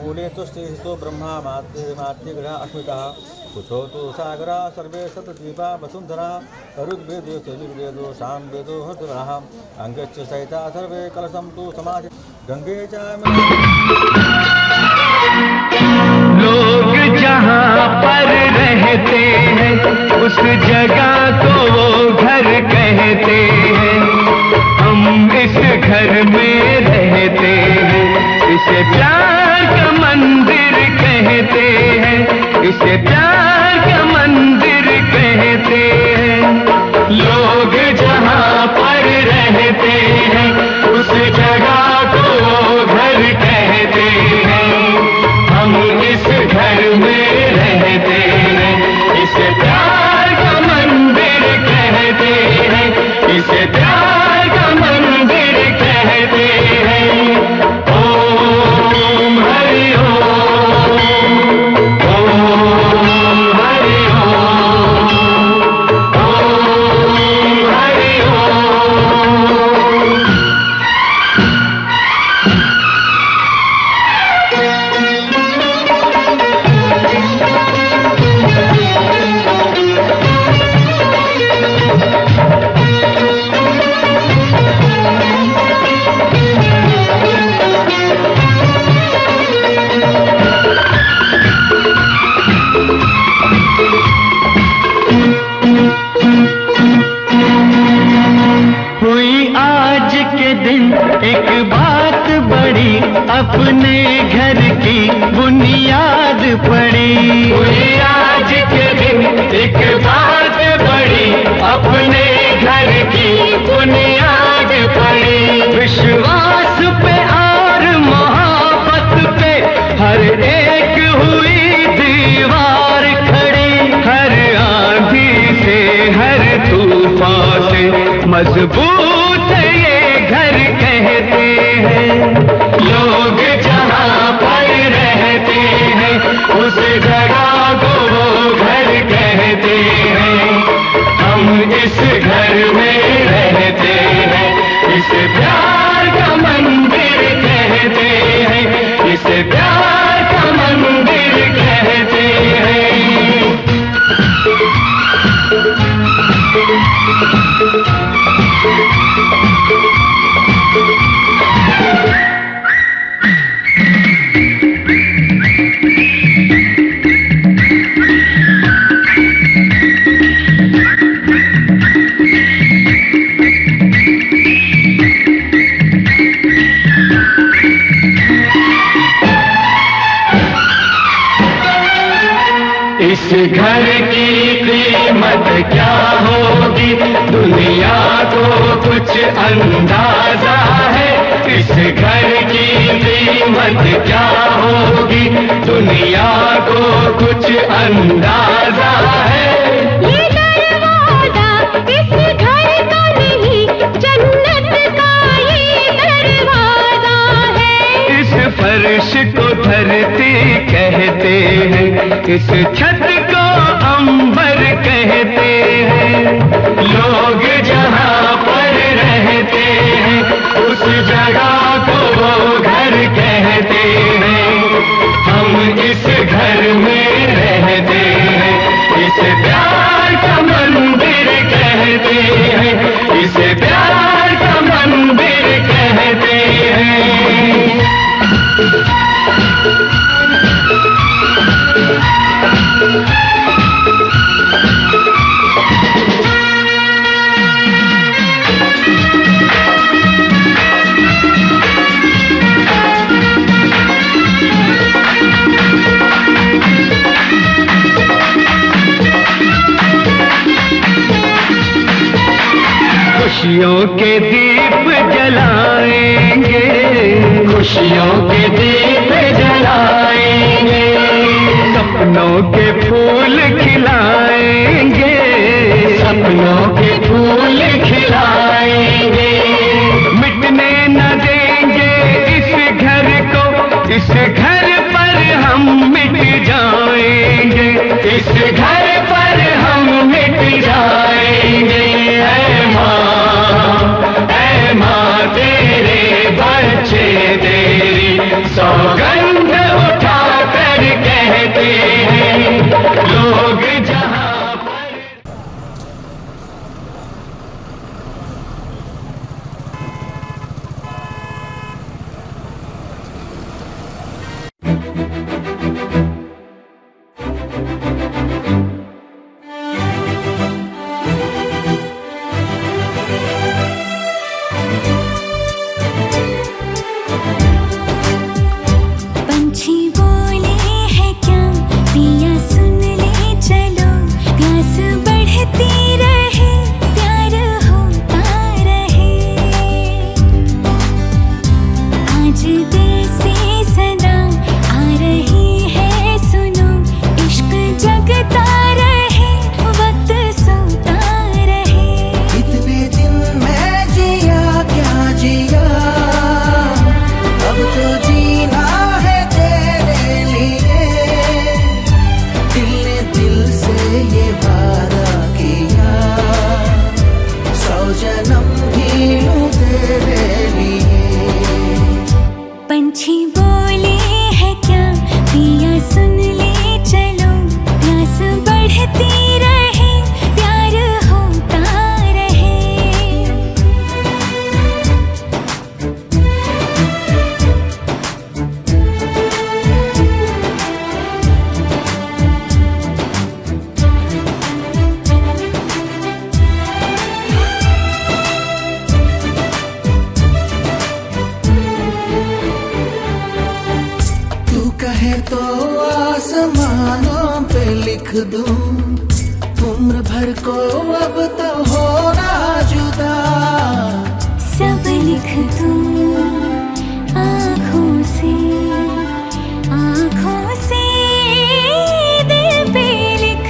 मूले तो स्थितो ब्रह्मा मात्यग्रह अस्मितः कुशो तो सागरा सर्वे सतद्वीपा वसुंधरा ऋग्वेदो ऋग्वेदो सामवेदो हृदयः अंगच्च सहिता सर्वे कलशं तु समाज गंगे च लोग जहाँ पर रहते हैं उस जगह को वो घर कहते हैं। हम इस घर में रहते हैं, इसे प्यार का मंदिर कहते हैं, इसे प्यार का मंदिर कहते हैं। लोग जहाँ पर रहते हैं उस जगह को वो घर कहते हैं। हम इस घर में रहते हैं, इसे प्यार का मंदिर कहते हैं, इसे प्यार का मंदिर कहते हैं। ओम हरि ओम, ओम हरि ओम, ओम हरि ओम। हुई आज के दिन एक बात बड़ी, अपने घर की बुनियाद पड़ी। हुई आज के दिन एक बात बड़ी, अपने घर की बुनियाद पड़ी। विश्वास पे और मोहब्बत पे हर एक हुई दीवार खड़ी। हर आंधी से हर तूफान से मजबूत ये घर कहते हैं। लोग जहाँ पर रहते हैं उस जगह को वो घर कहते हैं। हम इस घर में रहते हैं, इसे प्यार का मंदिर कहते हैं, इसे प्यार का मंदिर कहते हैं। इस घर की कीमत क्या होगी दुनिया को कुछ अंदाजा है। इस घर की कीमत क्या होगी दुनिया को कुछ अंदाजा है। ये दरवाजा इस घर का नहीं, जन्नत का ये दरवाजा है। इस फर्श को धरती कहते हैं, इस छत को अंबर कहते हैं। लोग जहाँ पर रहते हैं उस जगह को वो घर कहते हैं। हम इस घर में रहते हैं, इसे प्यार का मंदिर कहते हैं, इसे प्यार का मंदिर कहते हैं। खुशियों के दीप जलाएंगे, खुशियों के दीप जलाएंगे। सपनों के फूल खिलाएंगे, सपनों के फूल खिलाएंगे। मिटने न देंगे इस घर को, इस घर पर हम मिट जाएंगे, इस घर पर हम मिट जाएंगे। ऐ माँ तेरे बच्चे तेरी सौगंध पंछी बोले हैं क्या पिया सुन ले चलो, प्यास बढ़ती रहे प्यार होता रहे। आज दिल से सदा आ रही है सुनो, इश्क जगता रहे वक्त सोता रहे। इतने दिन मैं जिया क्या जिया, अब तो जीना है तेरे लिए। दिल ने दिल से ये वादा किया, 100 जन्म भी लूं तेरे लिए। पंछी बोले हैं क्या पिया सुन ले चलो, प्यास बढ़ती रहे प्यार होता रहे। तू कहे तो आसमानों पे लिख दूं, उम्र भर को अब तो होना जुदा। सब लिख दूं आँखों से, आँखों से दिल पे लिख,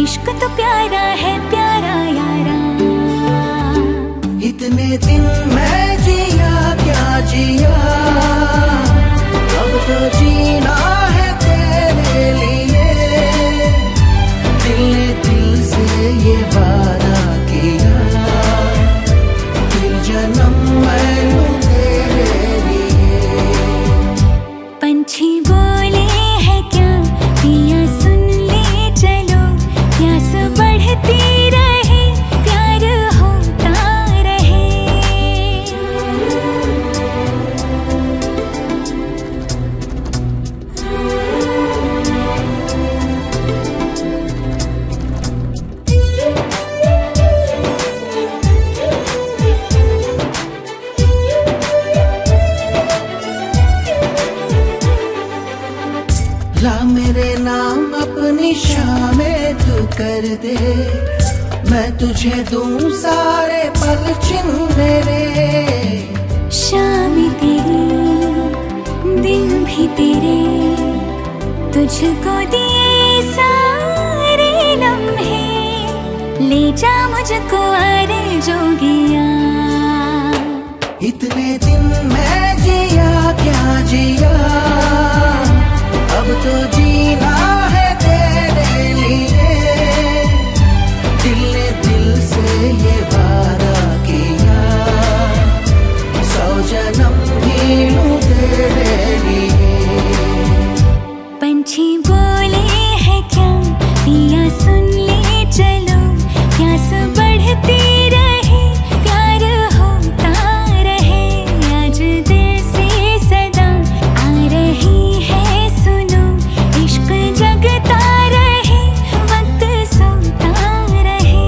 इश्क तो प्यारा है प्यारा यारा। इतने दिन मैं जिया क्या जिया, अब तो जीना है तेरे लिए। दिल ने दिल से ये वादा किया, फिर जन्म मैं लूं तेरे लिए। पंछी बोले हैं क्या पिया सुन ले चलो, प्यास बढ़ती रहे प्यार होता रहे। ला मेरे नाम अपनी शामें तू कर दे, मैं तुझे दूं सारे पल छिन मेरे। शाम तेरी दिन भी तेरे, तुझको दिए सारे लम्हे, ले जा मुझको जोगिया। इतने दिन मैं जिया क्या जिया, अब तो जीना है तेरे लिए। दिल ने दिल से ये वादा किया, 100 जन्म भी लूं तेरे लिए। पंछी बोले हैं क्या पिया सुन ले चलो, प्यास बढ़ती रहे प्यार होता रहे। आज दिल से सदा आ रही है सुनो, इश्क जगता रहे वक्त सोता रहे।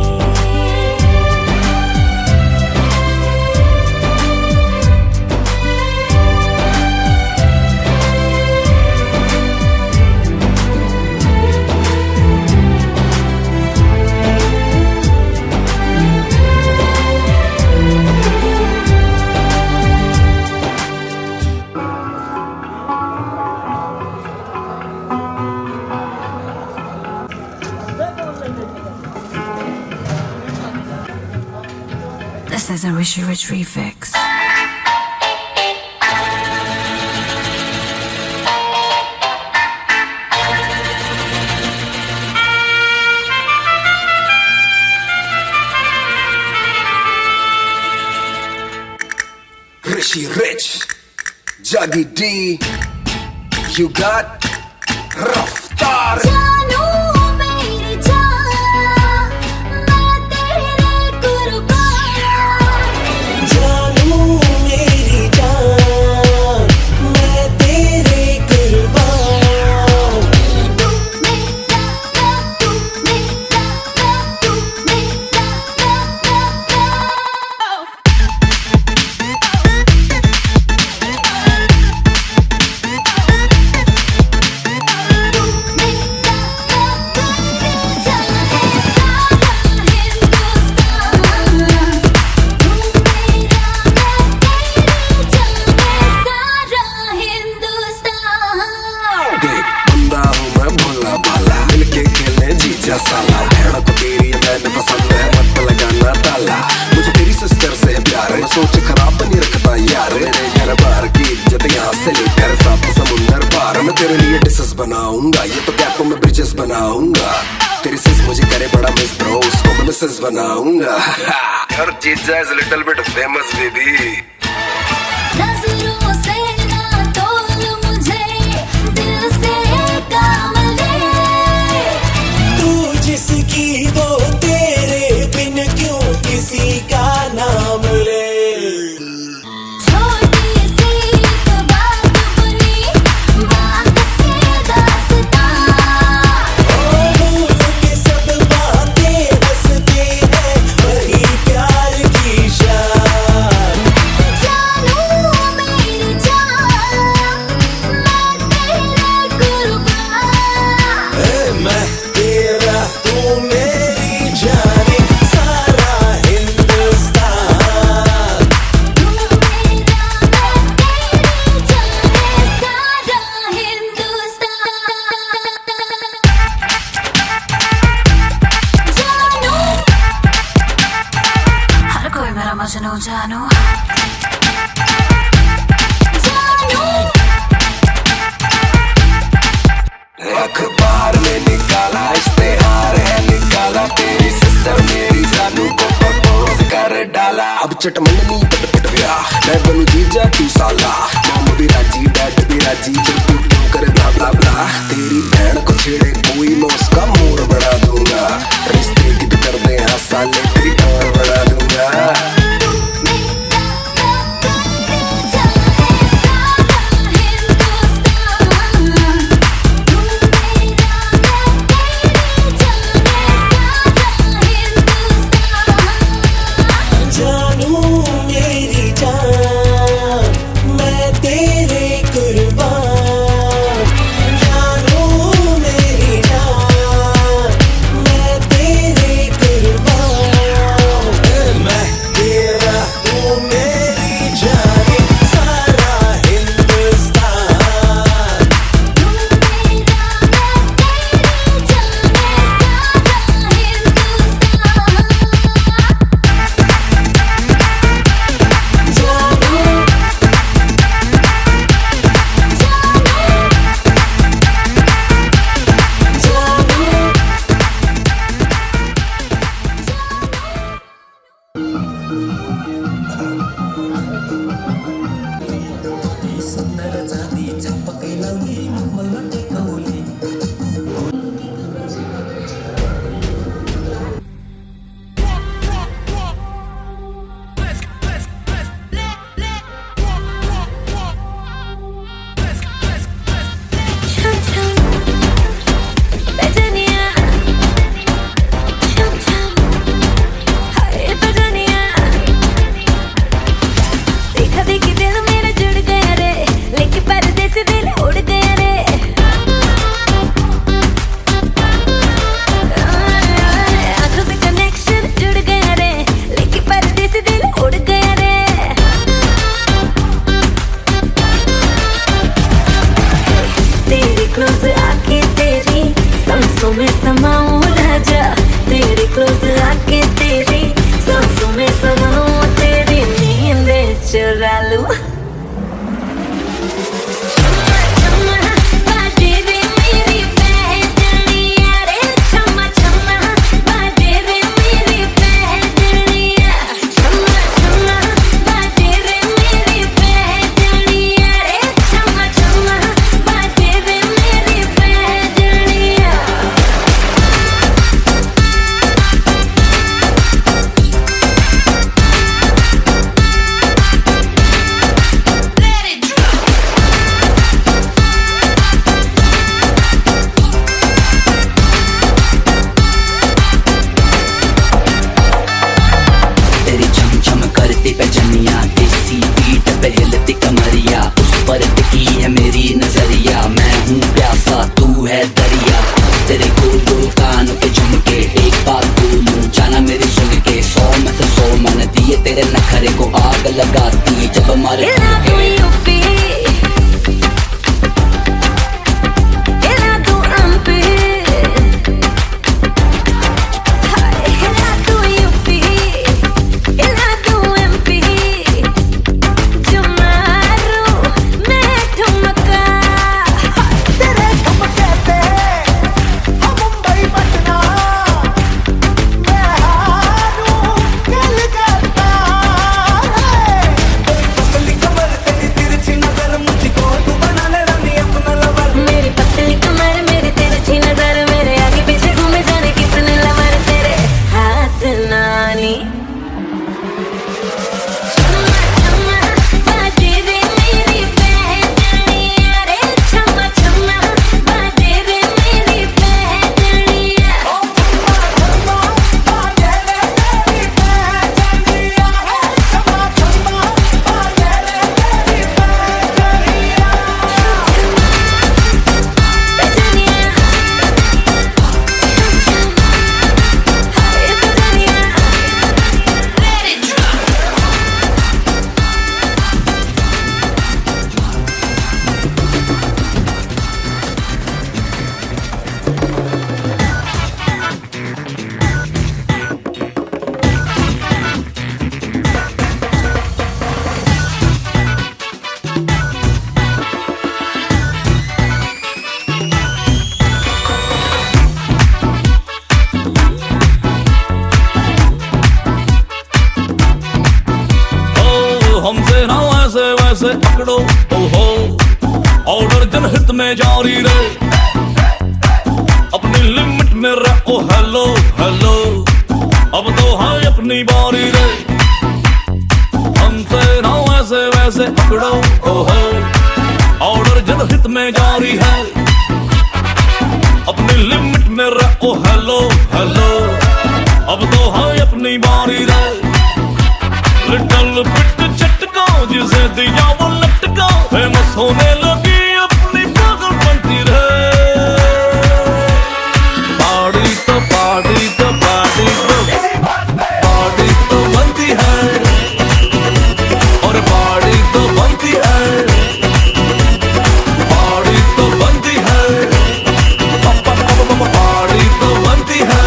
This is a Rishi Rich Refix. Rishi Rich, Juggy D, you got Raftar. जानू मेरी जान, मैं तेरे कुर्बान। जानू मेरी जान, मैं तेरे दिया साला, भेड़ को तेरी ये मैंने पसंद है, मत लगाना ताला। मुझे तेरी सिस्टर से प्यार है, मैं सोच खराब नहीं रखता यार। मेरे घर बार की इज्जत यहाँ से लेकर सात समुंदर पार, मैं तेरे लिए डिशेस बनाऊंगा, ये तो गैपों में ब्रिजेस बनाऊंगा। तेरी सिस मुझे करे बड़ा मिस ब्रो, उसको मैं मिसेस बनाऊंगा। हर चीज is little bit famous baby. नजरों से ना तोल मुझे, दिल से काम ले। तू जिसकी वो तेरे बिन क्यों किसी का नाम ले। छोटी सी तो बात बनी, बात से दास्तां। भूल के सब बातें हंसते हैं, वही प्यार की शान। जानू मेरी जान, मैं तेरे कुर्बान। मैं तेरा तू मेरी जाने, सारा हिंदुस्तान। तू मेरा मैं तेरी जाने, सारा हिंदुस्तान। जानू हर कोई मेरा मजनू जानू। जानू अखबार में निकाला इश्तेहार है, निकाला तेरी सिस्टर मेरी जानू को प्रपोज कर डाला। अब चटमंगनी पट पट गया, मैं बनू जीजा तू साला। मॉम भी राजी डैड भी राजी, फिर तू क्यों करे ब्ला ब्ला ब्ला। तेरी बहन को छेड़े कोई, मैं उसका मोर बढ़ा दूंगा। रिश्ते की तो कर दे हाँ साले, तेरी और बढ़ा दूंगा। तू मेरा मैं तेरी जाने, सारा हिंदुस्तान। तू मेरा मैं तेरी जाने, सारा हिंदुस्तान। जानू मेरी जान, मैं तेरे कुर्बान। जानू मेरी जान, मैं तेरे कुर्बान। मैं तेरा तू मेरी जाने, सारा हिंदुस्तान। तू मेरा मैं तेरी जाने, सारा हिंदुस्तान। छम छम बजनिया, छम छम हाय बजनिया। देखा देखी दिल मेरा जुड़ गया रे, लेके पर्दे से दिल उड़ गया रे। आंखों से कनेक्शन जुड़ गया रे, लेके पर्दे से दिल उड़ गया रे। तेरी क्लोज आके तेरी सांसों में समाऊं राजा, तेरी क्लोज आके तेरी सांसों में समाऊं, तेरी नींद चुरा लूं। बाजे रे मेरी बहनिया रे, छम्मा छम्मा बाजे रे मेरी बहनिया। छम्मा छम्मा बाजे रे मेरी बहनिया रे, छम्मा छम्मा बाजे रे मेरी बहनिया। जनहित में जारी रहे, अपनी लिमिट में रहो। हेलो हेलो अब तो है अपनी बारी रे, हमसे ना ऐसे वैसे पकड़ो। ओहो ऑर्डर जनहित में जारी है, अपनी लिमिट में रहो। हेलो हेलो अब तो है अपनी बारी रे, लिटल बिट झटका जिसे दिया वो लटका, फेमस होने लगी अपनी पागल बनती रहे। पार्टी तो पार्टी तो पार्टी तो पार्टी तो बनती है, और पार्टी तो बनती है, पार्टी तो बनती है, पार्टी तो बनती है।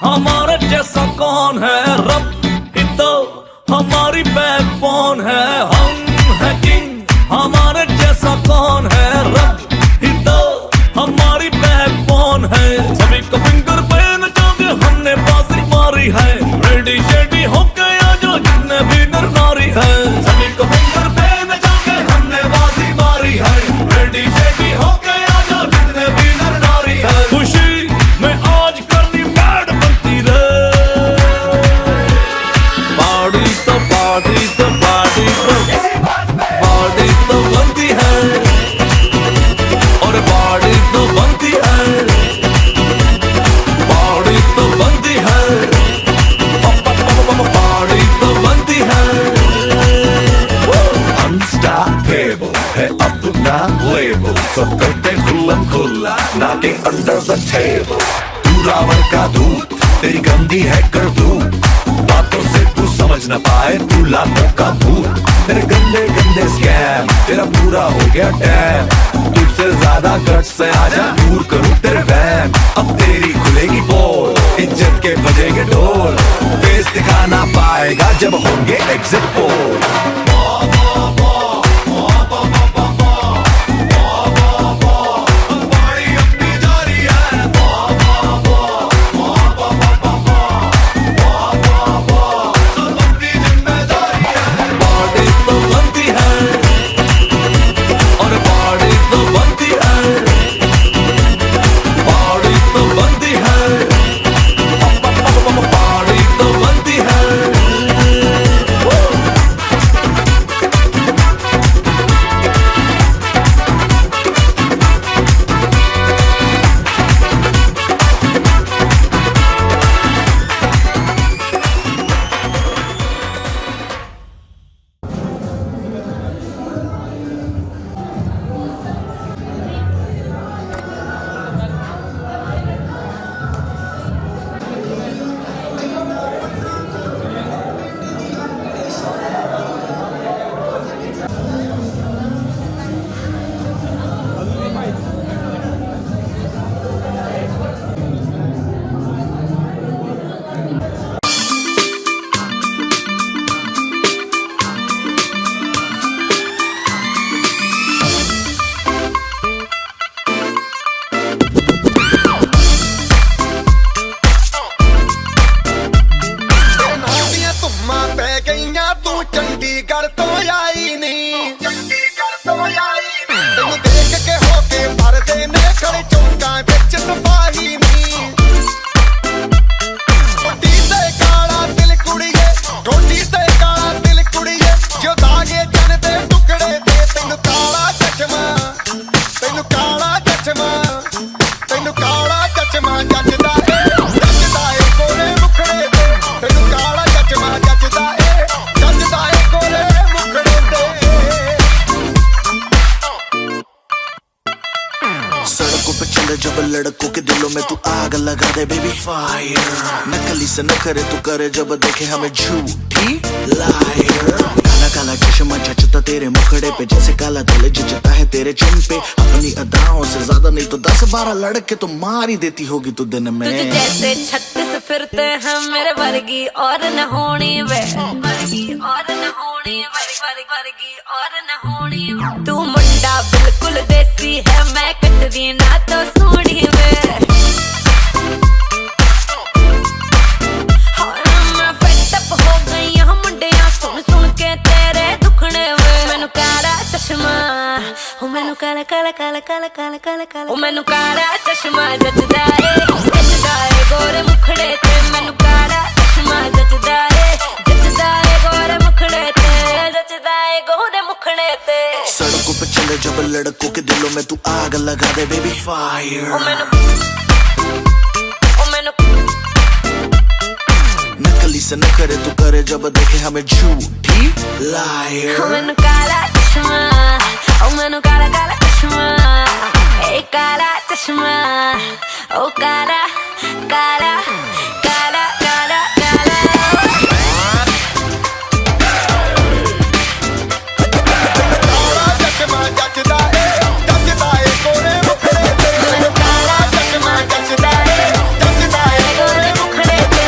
हमारे जैसा कौन है, रब ही तो हमारी बैकबोन है। हम है किंग, हमारे जैसा कौन है, रब ही तो हमारी बैकबोन है। सभी को फिंगर पे नचाके हमने बाजी मारी है, रेडी शेडी हो गया जो जितने भी नर नारी है। सभी को फिंगर पे नचाके हमने बाजी मारी है, रेडी शेडी हो गया जो जितने भी नर नारी है। खुशी में आज करनी बैड बनती रहे, पार्टी तो पार्टी तो पार्टी तो पार्टी तो बनती है, और पार्टी तो बनती है, पार्टी तो बनती है, पार्टी तो बनती है। Unstoppable है अपना लेबल, सब करते खुल्लम खुल्ला, knocking under the table। तू रावण का दूत, तेरी गंदी है करतूत, बातों से तू समझ न पाए, तू लातों का भूत। तेरे गंदे गंदे स्कैम, तेरा पूरा हो गया टैम, तुझसे ज्यादा गट्स से आजा दूर करूं तेरे वैम। अब तेरी खुलेगी पोल, इज्जत के बजेंगे ढोल, फेस दिखा ना पाएगा जब होंगे एग्जिट पोल। चले जब लड़कों के दिलों में तू आग लगा दे बेबी फायर। नकली से न करे तू करे जब देखे हमें झूठी लायर। काला काला चश्मा जचता तेरे मुखड़े पे जैसे काला दिल जचता है तेरे चिन पे। अपनी अदाओं से ज्यादा नहीं तो 10-12 लड़के तो मार ही देती होगी तू दिन में। तुझे जैसे 36 फिरते हैं मेरे वर्गी और न होनी वे, वर्गी और न होनी वर्गी और न होनी। तू मुंडा बिल्कुल देसी है मैं कटदी ना तो सोनी वे। मैं फेड अप हो गई हूं मुंडिया सुन सुन के तेरे दुखने वे। मैनू काला चश्मा ओ मैनू काला काला काला काला काला काला काला ओ मैनू काला चश्मा जचदा है गोरे मुखड़े ते। मैनू काला चश्मा जचदा है गोरे मुखड़े ते, जचदा है गोरे मुखड़े ते। सड़कों पे चले जब लड़कों के दिलों में तू आग लगा दे बेबी फायर। ओ मैनू नकली से न करे तू करे जब देखे हमें झूठी लायर। ओ मैनू काला चश्मा ओ मैनू काला काला चश्मा ए काला चश्मा ओ काला काला काला काला काला। मैनू काला चश्मा जचदा है गोरे मुखड़े ते। काला चश्मा जचदा है गोरे मुखड़े ते।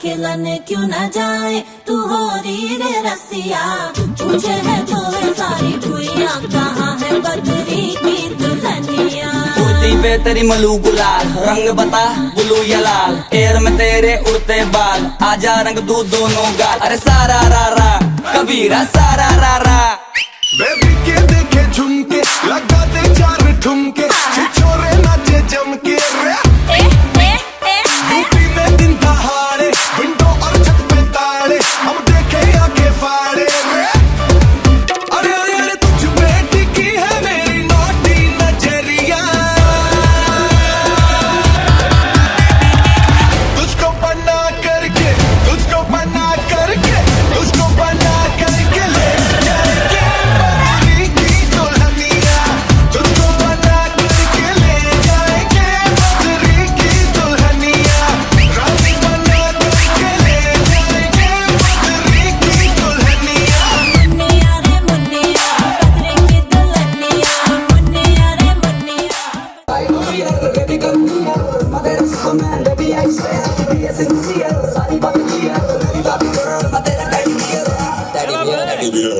खिलाने क्यों न जाए तू हो री रे रसिया। पूछे है तो वे सारी दुनिया कहाँ है बदरी की दुल्हनिया। कुर्ती पे तेरी मलू गुलाल, रंग बता ब्लू या लाल, एयर में तेरे उड़ते बाल, आजा रंग दू दोनों गाल। अरे सारा रा रा कबीरा सारा रा रा। बेबी के देखे झुमके लगा दे 4 ठुमके, छिछोरे नाचे जम के रे। यूपी में दिन दहाड़े विंडो और छत पे ताड़े, हम देखे आगे फाड़े रे। अरे अरे अरे तुझ पे टिकी है मेरी नोटी नजरिया, तुझको Aquaman, baby, I swear to be a sincere. सारी बातें clear, मेरी बातें girl, मैं तेरा teddy bear. Teddy bear, teddy bear.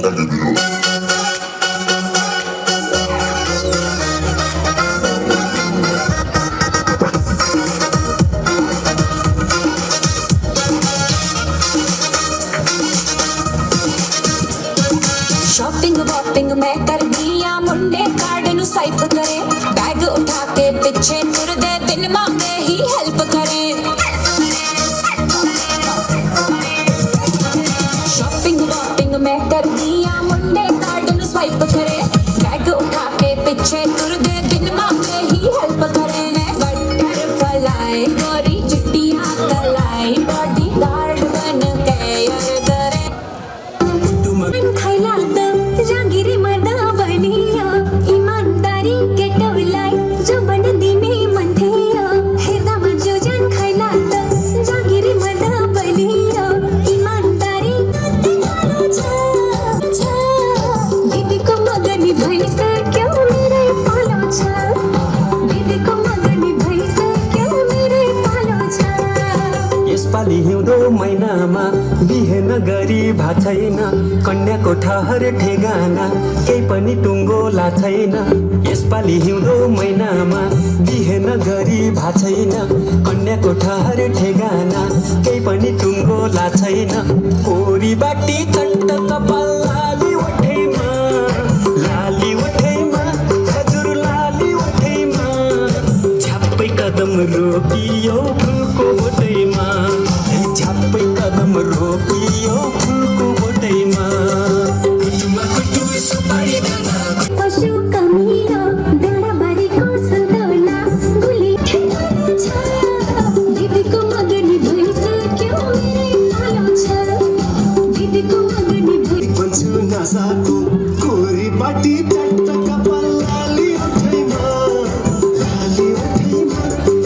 Shopping वॉपिंग मैं कर दिया मुंडे कार्ड नु स्वाइप करे बैग उठा के पीछे तुर दे दिन मांगे ही हेल्प करे शॉपिंग वॉपिंग मैं कर दिया मुंडे कार्ड नु स्वाइप करे बैग उठा के पीछे तुर दे दिन मांगे ही हेल्प करे बटरफ्लाई गोरी चिट्टियां कलाई बॉडी गार्ड बन के यार करे खाइला जागिरी मर्दा बनिया ईमानदारी के टवलाई जबन दिने मंथिया हेदा मजो जान खाइला जागिरी मर्दा बनिया ईमानदारी दीदी को मगनी भाई से क्यों मेरे पालो छा दीदी को मगनी भाई से क्यों मेरे पालो छा यसपालि हिउँदो महिनामा बिहेन गरी भाछैन कन्याको ठहर ठेगाना केही पनि टुङ्गो लाछैन यसपालि हिउँदो महिनामा बिहेन गरी भाछैन कन्याको ठहर ठेगाना केही पनि टुङ्गो लाछैन कोरी बाटी चट्ट कपाल लाली ओठैमा हजुर लाली ओठैमा झ्याप्पै कदम रोकियो फुलको बोटैमा झ्याप्पै कदम रोकियो फुलको बोटैमा पशु कमीलो डाँडाबारीको सन्तौला गुली दिदीको मगनी भइसक्यो मेरै पालो छ दिदीको मगनी भन्छु नसाको कोरी बाटी चट्ट कपाल लाली ओठैमा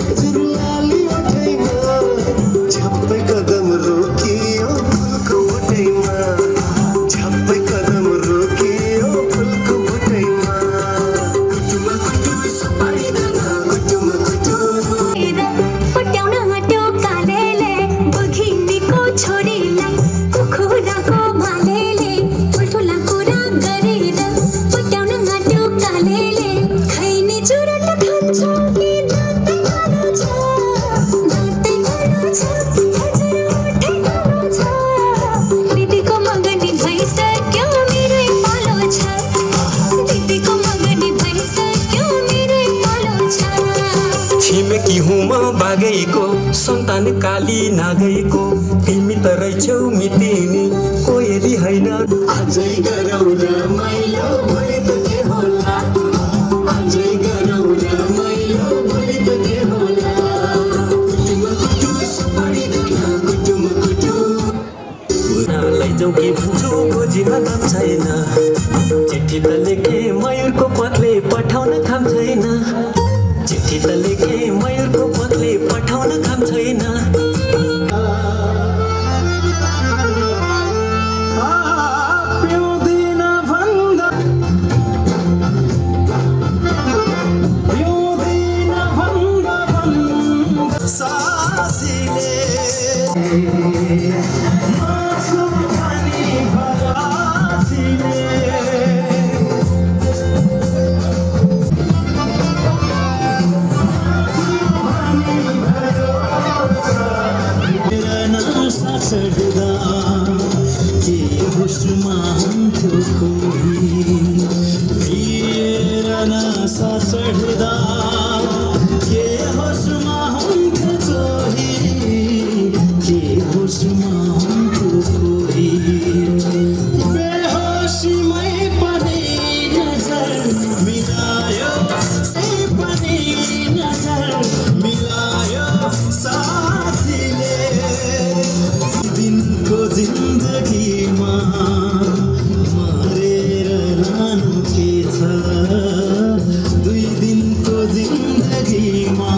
हजुर लाली ओठैमा झ्याप्पै कदम रोकियो फुलको बोटैमा झ्याप्पै कदम रोकियो फुलको बोटैमा कुटुमा कुटु सुपारी दाना कुटुमा कुटु पट्याउन हट्यो कालेले बघिनीको छोरीलाई कुखुराको मालेले ठुल्ठुला कुरा गरेर पट्याउन हट्यो कालेले खैनी चुरट खान्छ कि दाँतै गाह्रो छ हजुर ओठै गाह्रो छ दिदीको मगनी भइसक्यो मेरै पालो छ दिदीको मगनी भइसक्यो मेरै पालो छ छिमेकी हुँ म बागैको सन्तान काली नागैको तिमी त रहेछौ मितिनी कोयली होइन अझै गरौ रमाइलो भोलि त के होला अझै गरौ रमाइलो भोलि त के होला कुटुमा कुटु सुपारी दाना कुटुमा कुटु लैजाउ कि भन्छु खोजीमा दम छैन चिठी त लेखे मयूरको पत्ले पठाउन काम छैन चिठी त लेखे मयूरको पत्ले पठाउन काम छैन जिन्दगीमा मरेर लानु के छ 2 दिनको जिन्दगीमा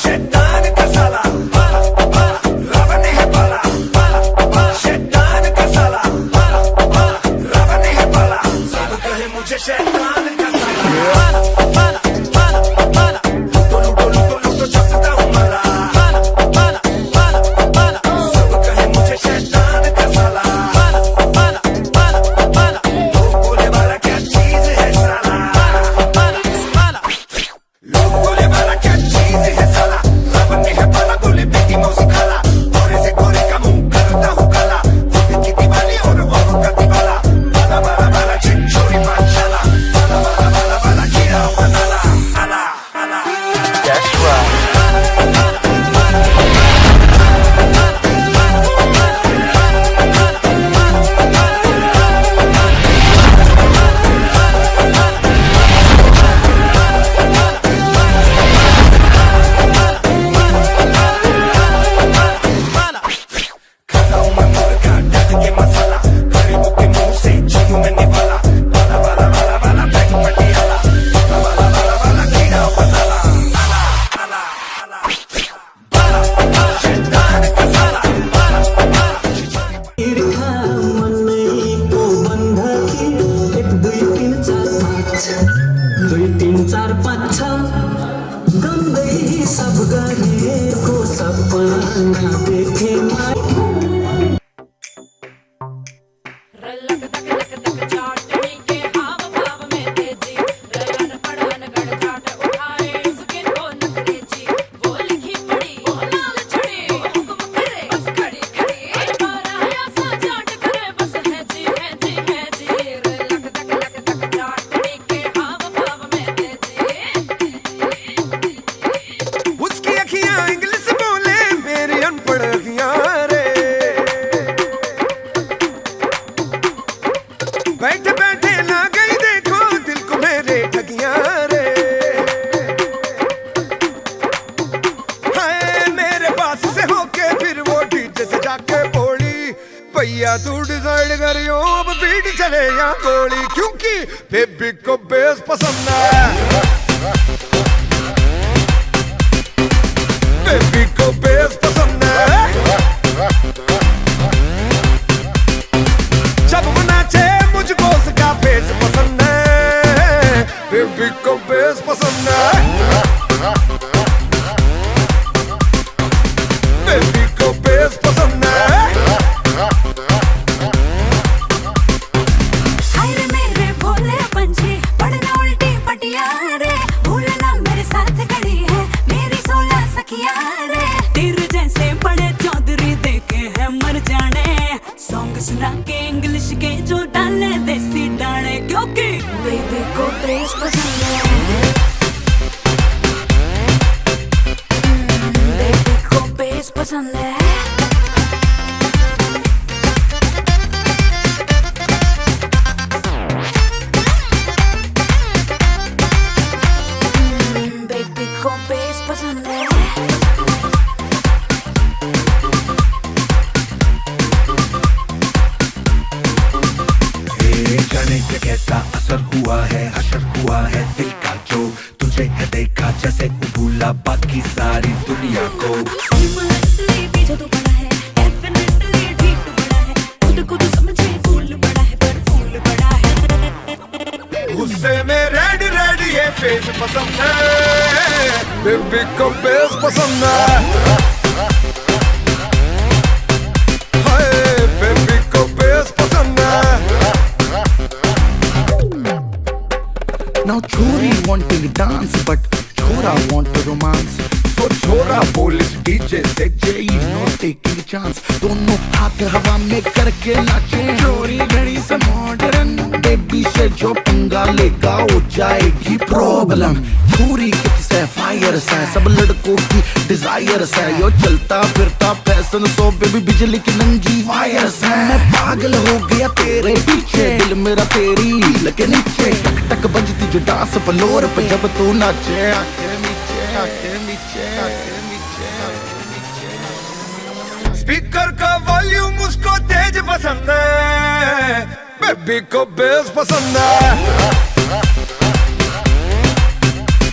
शैतान का साला रावण है पाला, शैतान का साला रावण है पाला, सब कहे मुझे शैतान का साला, तो लूटो छपता हूँ माला, सब कहे मुझे शैतान का साला, लोग बोले वाला क्या चीज है साला, लोग बोले वाला क्या चीज है साला, रावण है पाला बोले बेटी मौसी खाला, गोरे से गोरे का मुंह करता हूँ काला, वो की दिवाली और वो का दिवाला, बाला बाला बाला छिछोरी पाठशाला, बाला बाला बाला बाला कीड़ा बनाला, आला आला। That's right. खाता हूँ मैं मुर्गा डाल के मसाला, गरीबों के मुंह से छीनूं मैं निवाला, बाला बाला बाला बाला बैग पटियाला, बाला बाला बाला बाला कीड़ा बनाला, आला आला आला। बाला शैतान का साला, ईर्खा मनको बन्धकी 1 2 3 4 5 6 गन्दै सब गरेको सपना देखे उसकी अखियां इंग्लिश बोले मेरी अनपढ़ अखियां रे, बैठे बैठे ना गई देखो दिल को मेरे ठगियां रे, हाय मेरे पास से होके फिर वो डीजे से जाके बोली, भैया तू डिसाइड करियो अब बीट चले या गोली, क्योंकि बेबी को बेस पसंद है, बेबी को बेस पसंद है, जब वो नाचे मुझको उसका बेस पसंद है, बेबी को बेस पसंद है, बेबी को बेस पसंद है। हाय रे मेरे भोले पंछी पढ़ना उल्टी पटिया रे, भूलना मेरे साथ खड़ी है मेरी 16 सखिया रे, तेरे जैसे बड़े चौधरी देखे हैं मर जाने, सॉन्ग सुना के इंग्लिश के जो डाले देसी डाले, क्योंकि बेबी को बेस पसंद है, बेबी को बेस पसंद है। बेबी को बेस पसंद है। जाने के कैसा असर हुआ है, हशर हुआ है दिल का, जो तुझे है देखा जैसे भूला बाकी सारी दुनिया को। पीछे तो बड़ा है, डेफिनेटली ठीक तो बड़ा है, खुद को तो समझे फूल बड़ा है पर फूल बड़ा है। गुस्से में रेड रेड ये फेस पसंद है, बेबी को बेस पसंद है, हाय बेबी को बेस पसंद है। Now chori wanting dance but chora want to romance, तो छोरा बोलिस डीजे से Jay is not taking chance, दोनों हाथ हवा में करके नाचे, चोरी घड़ी से मॉडर्न, बेबी से जो पंगा लेगा हो जाएगी प्रॉब्लम, चोरी किससे फायर से सब लड़कों की डिजायर से, यो चलता फिरता फैशन सो बेबी बिजली की नंगी वायर से, मैं पागल हो गया तेरे पीछे, दिल मेरा तेरी लगे नीचे, टक टक बजती जो डांस फ्लोर पे जब तू नाचे, आके नीचे आके नीचे आके नीचे आके नीचे। बेबी को बेस पसंद है,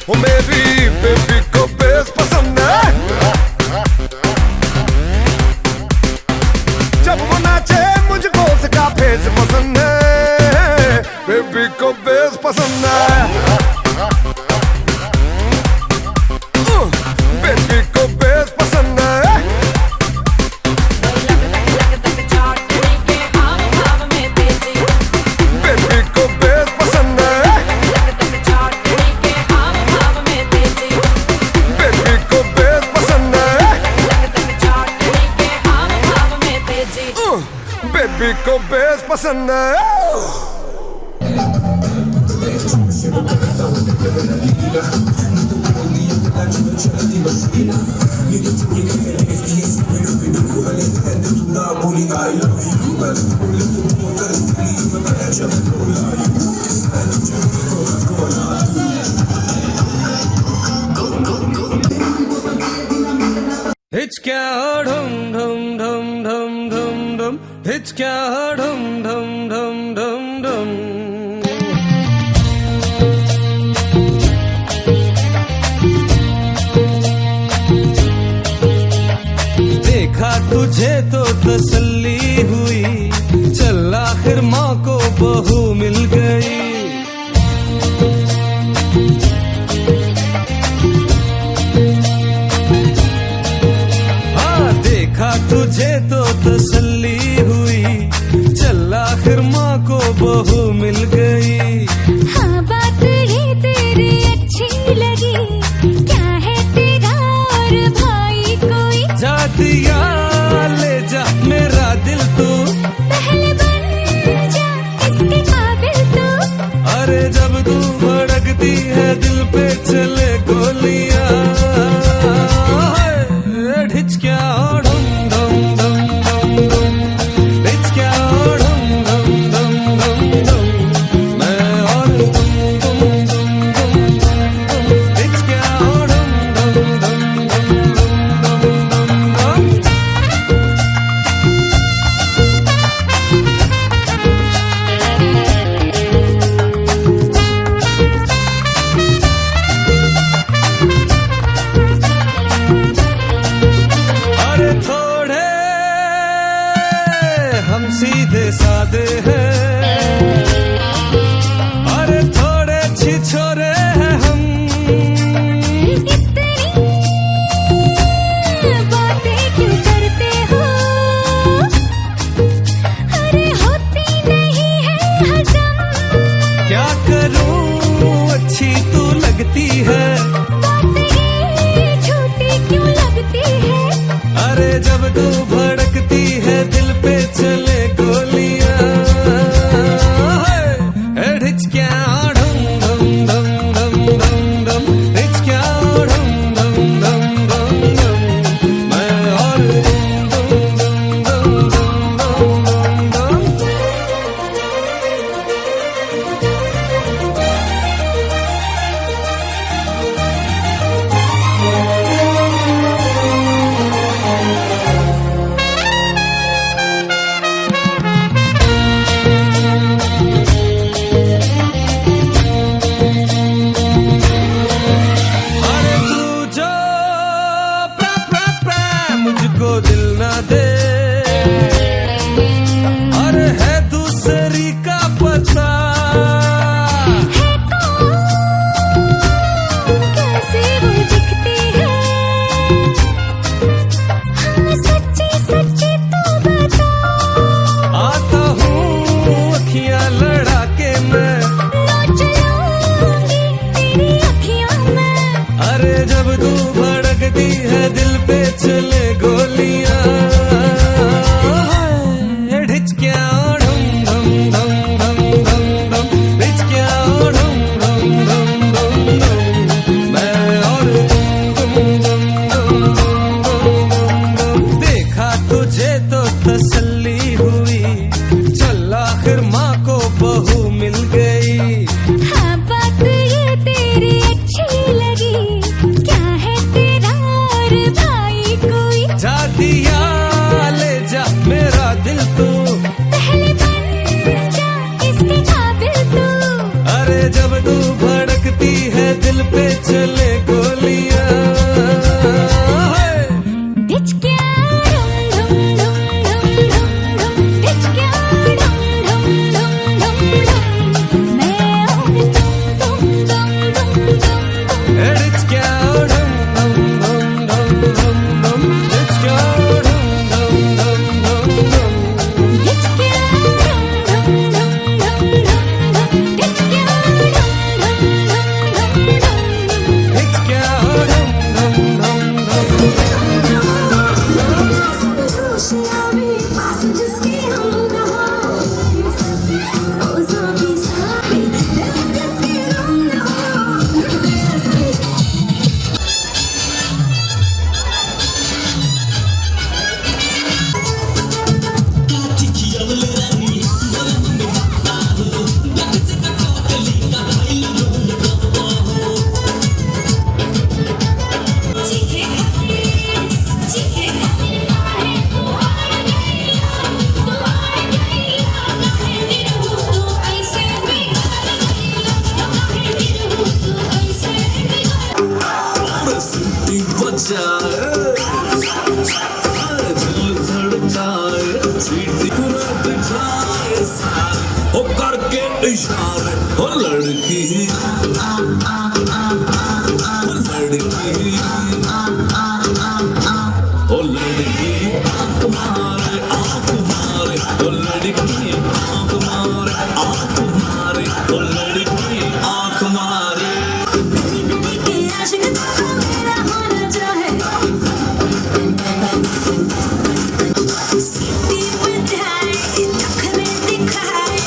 वो मेरी बेबी को बेस पसंद है। जब वो नाचे मुझको उसका फेस पसंद है, बेबी को बेस पसंद है, बेबी को बेस पसंद है। बेबी को बेस पसंद है, बेबी को बेस पसंद है, बेबी को बेस पसंद है। हिचक्या ढम ढम ढम ढम ढम ढम, हिचक्या ढम ढम ढम ढम ढम। देखा तुझे तो तसल्ली हुई, चल आखिर माँ को बहू मिल गई। तुझे तो तसल्ली हुई, चल आखिर माँ को बहू मिल गई। हाँ बात ये तेरी अच्छी लगी, क्या है तेरा और भाई कोई? जा दिया ले जा मेरा दिल तू, पहले बन जा इसके काबिल तू। अरे जब तू भड़कती है दिल पे चले गोलियां, ढिचक्या सीधे सादे हैं, अरे थोड़े छिछोरे हैं हम। इतनी बातें क्यों करते हो, अरे होती नहीं है हजम। क्या करूं अच्छी तू लगती है, बातें झूठी क्यों लगती है। अरे जब तू भड़कती है दिल पे चले गोलियां, ढिचक्या ढम ढम ढम ढम ढम ढम, ढिचक्या ढम ढम ढम ढम ढम। मैं और ढम ढम ढम ढम ढम ढम। मुझको दिल ना दे, अरे है दूसरी का पता। है कौन, कैसे वो दिखती है, हाँ सच्ची सच्ची तो बता। आता हूँ अखियाँ लड़ा के मैं, नाच लूंगी तेरी अखियों में। अरे जब तू भड़कती है दिल पे चले गोलियां, ढिचक्या ढम ढम ढम ढम ढम ढम, ढिचक्या ढम ढम ढम ढम ढम। मैं और तुम ढम ढम ढम ढम ढम। देखा तुझे तो तसल्ली हुई, चल आखिर माँ को बहू मिल गई। हाँ बात ये तेरी अच्छी लगी, क्या है तेरा और भाई कोई? जा दिया ले जा मेरा दिल तू, पहले बन सीटी तुरंत जाए सारे ओ करके इशारे ओ लड़की ओ लड़की आंख मारे ओ लड़की आंख मारे ओ लड़की आंख मारे आशिक मेरा होना चाहे सीटी बजाए नखरे दिखाए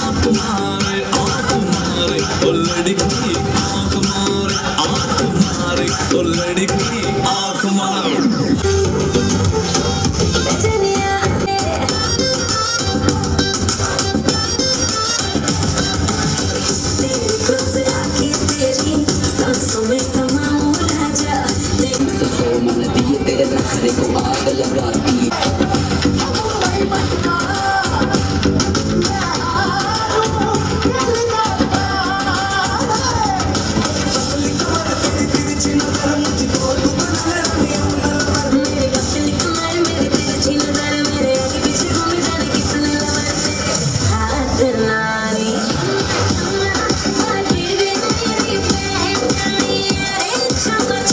आंख मारे ओ लड़की आंख मारे ओ लड़की आंख मारे सांसों में समाऊं राजा मन दिए तेरे नखरे को आग लगाती मेरे पतली कमर मेरी तिरछी नजर मेरे आगे पीछे घूम जाने कितने लवर तेरे हाथ नारी मेरी बहन मेरी चमच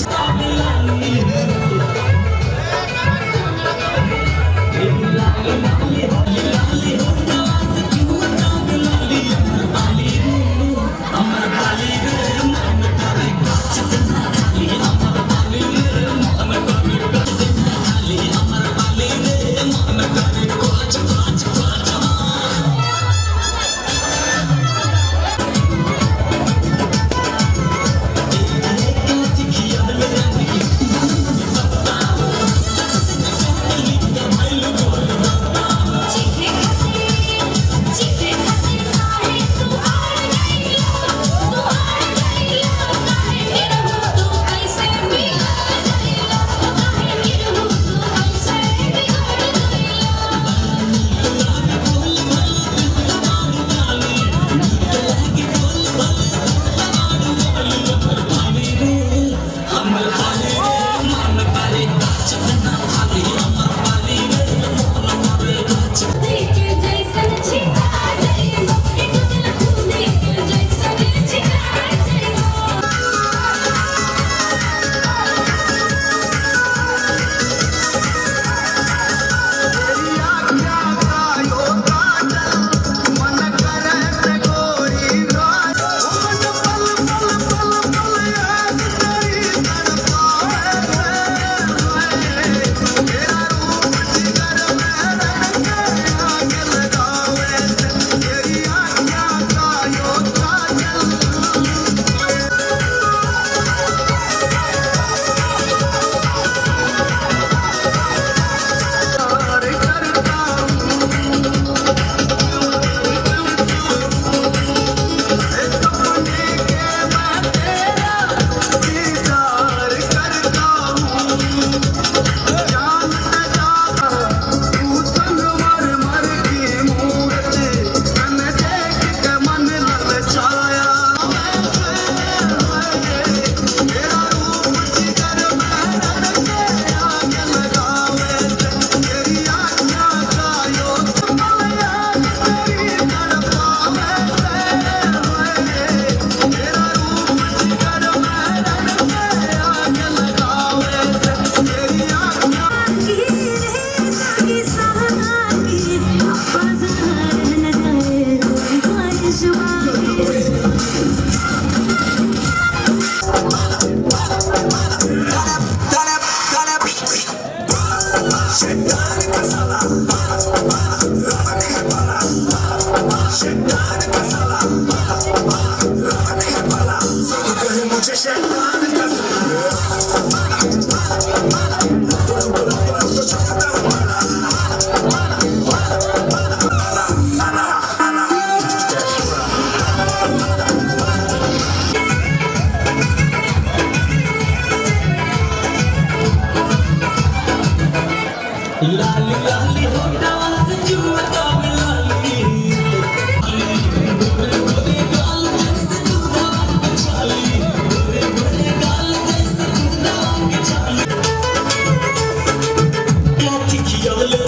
Kill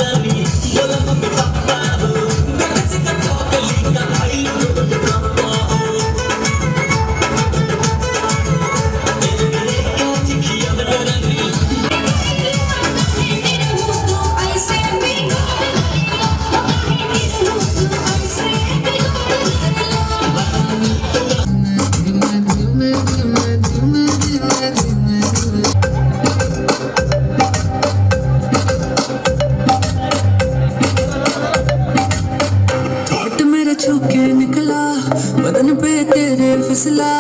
फिसला,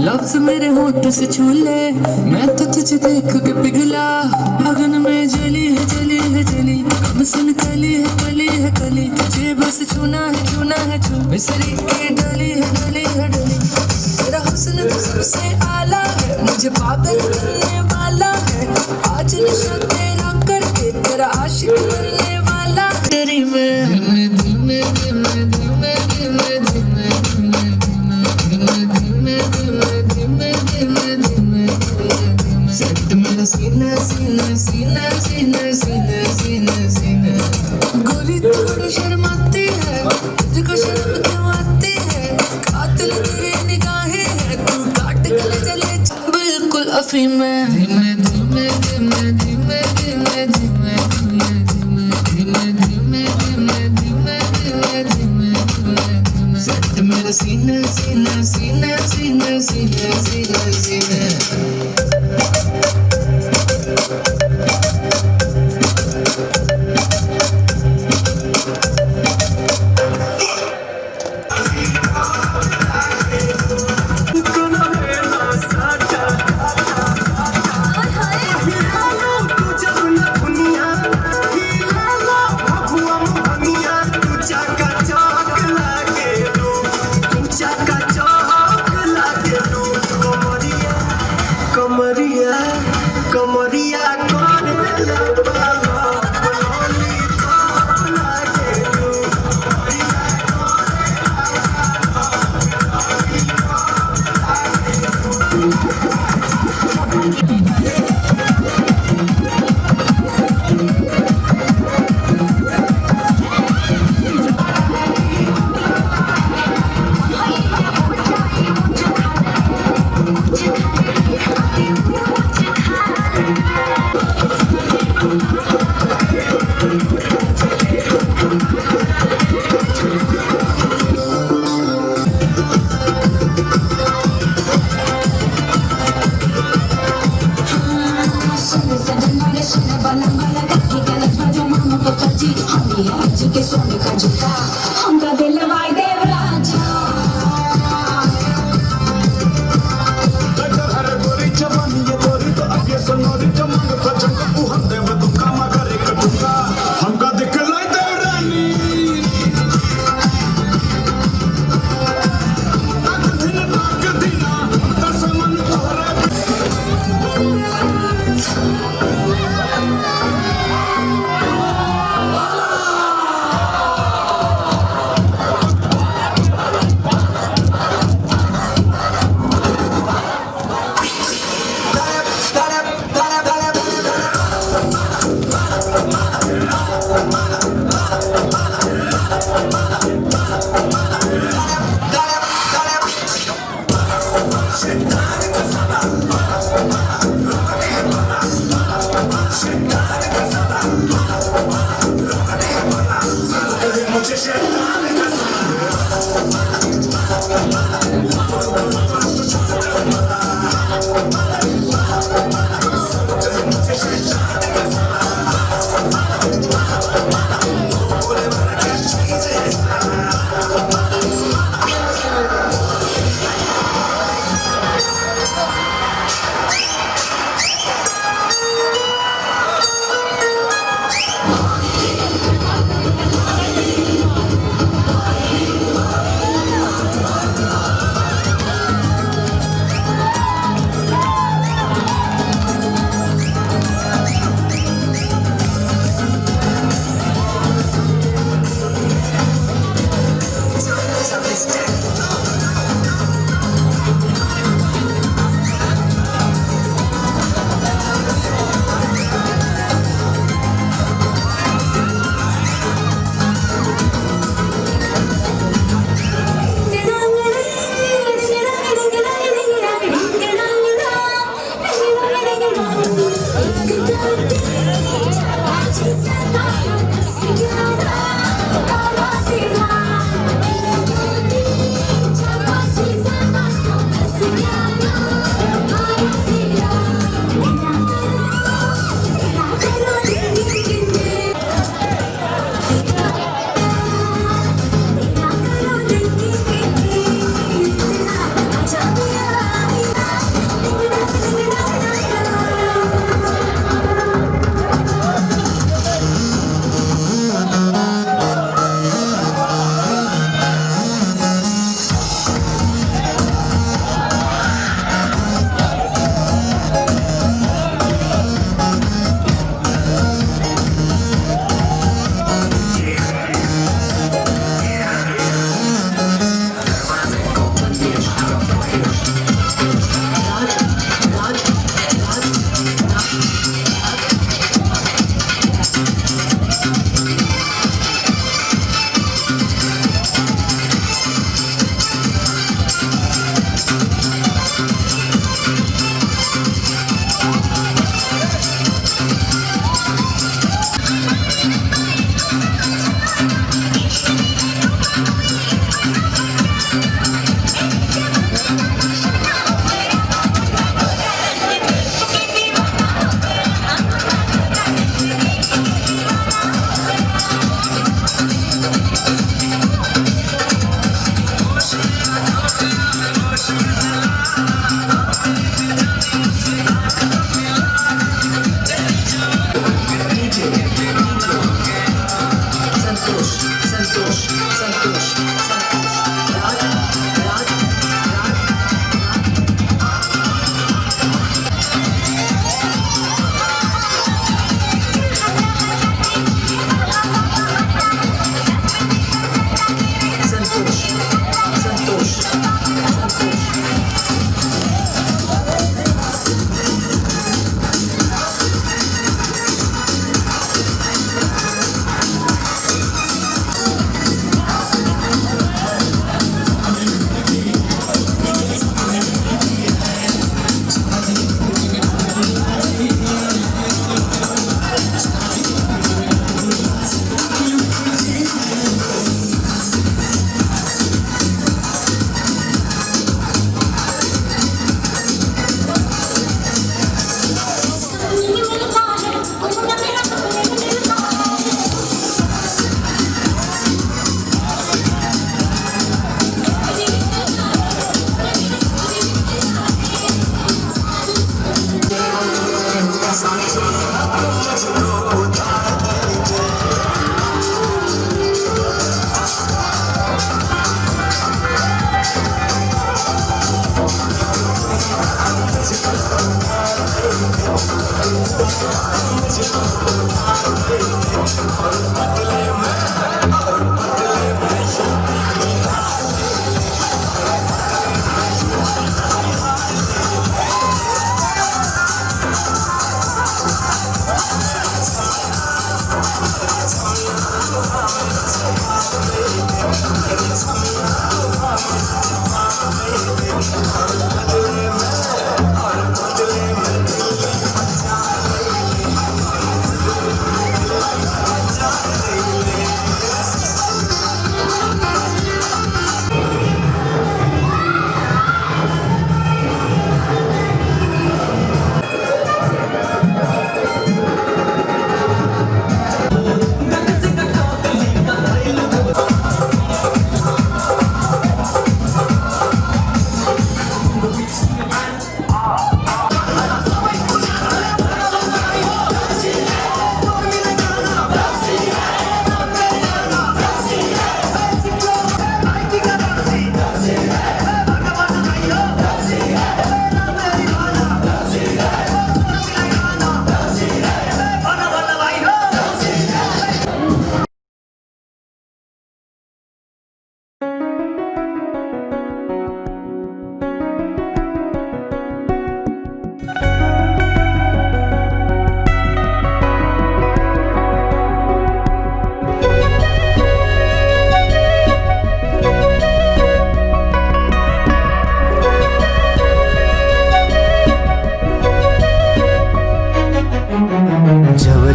लफ्ज मेरे होठ से छू ले, मैं तो तुझे देख के पिघला। अगन में जली है जली है जली, कब सुन कली है कली, तुझे बस छूना है छू, मिसरी की डली है डली। तेरा हुस्न तो सबसे आला है, मुझे पागल करने वाला है, आज नशा तेरा करके तेरा आशिक बनने वाला। तेरी मैं धीमे धीमे धीमे धीमे धीमे धीमे धीमे धीमे धीमे धीमे सेट मेरा सीना सीना सीना सीना सीना सीना सीना। गोरी थोड़ी शर्माती है, तुझको शर्म क्यों आती है, कातिल तेरी निगाहें है, तू काट गले चले बिल्कुल अफीम है। धीमे धीमे धीमे धीमे धीमे धीमे धीमे धीमे धीमे धीमे धीमे धीमे धीमे धीमे सेट मेरा सीना सीना सीना सीना सीना सीना सीना।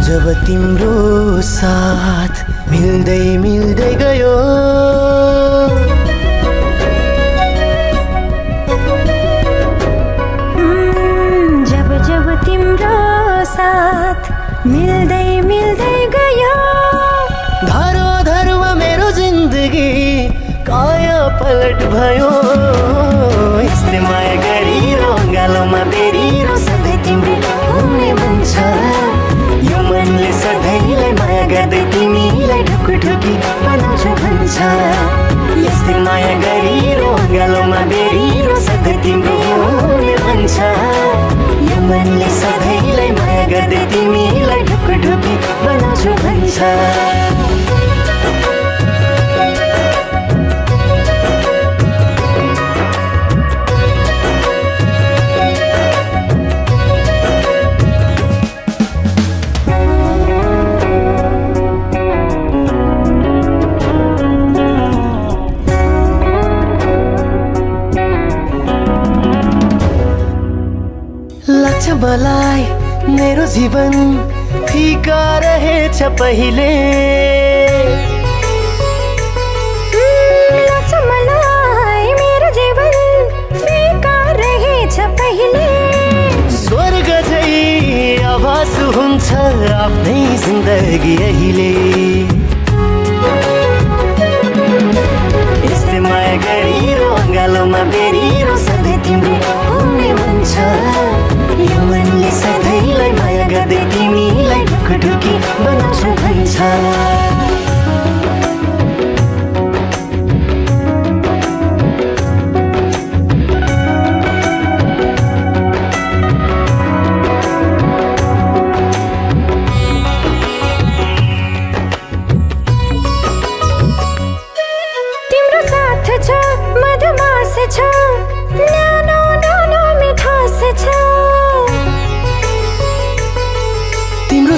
जब तिम्रो साथ मिल्दै मिल्दै गयो जब जब तिम्रो साथ मिल्दै मिल्दै गयो धरो धरमा मेरो जिन्दगी काया पलट भयो यस्तै माया गरिरो गालोमा बेरिरो सधैँ तिम्रो हुने मन छ यो मनले सधैँलाई माया गर्दै तिमीलाई ढुकढुकी बनाउँछु भन्छ यस्तै माया गरिरो गालोमा बेरिरो सधैँ तिम्रो हुने मन छ यो मनले सधैँलाई माया गर्दै तिमीलाई ढुकढुकी बनाउँछु भन्छ मलाई मेरो जीवन फिका रहेछ पहिले मलाई मेरो जीवन फिका रहेछ पहिले स्वर्ग झै आभास हुन्छ आफ्नै जिन्दगी अहिले यस्तै माया गरिरो गालोमा बेरिरो सधैँ तिम्रो हुने मन छ यो मनले सधैँलाई माया गर्दै तिमीलाई ढुकढुकी बनाउँछु भन्छ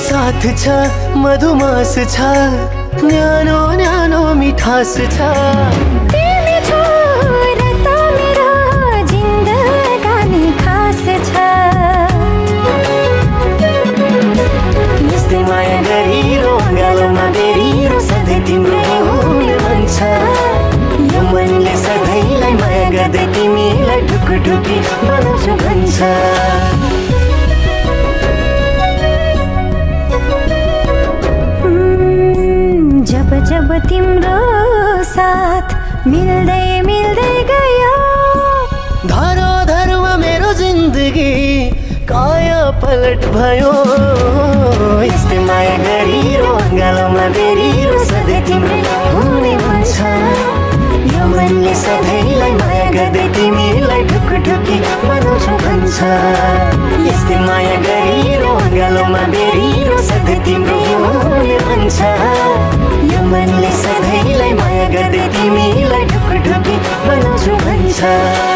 साथ छ मधुमास छ न्यानो न्यानो मिठास छ तिमी छौ र त मेरो जिन्दगानी खास छ यस्तै माया गरिरो गालोमा बेरिरो सधैँ तिम्रो हुने भन्छ यो मनले सधैँलाई माया गर्दै तिमीलाई ढुकुढुकी बनाउँछु भन्छ जब जब तिम्रो साथ मिल्दै मिल्दै गयो धरोधरमा मेरो जिन्दगी काया पलट भयो यस्तै माया गरिरो गालोमा बेरिरो सधैँ तिम्रो हुने भन्छ यो मनले सधैँलाई माया गर्दै तिमीलाई ढुकुढुकी बनाउँछु भन्छ यस्तै माया गरिरो गालोमा बेरिरो सधैँ तिम्रो हुने भन्छ यो मनले सधैँलाई माया गर्दै तिमीलाई ढुकुढुकी बनाउँछु भन्छ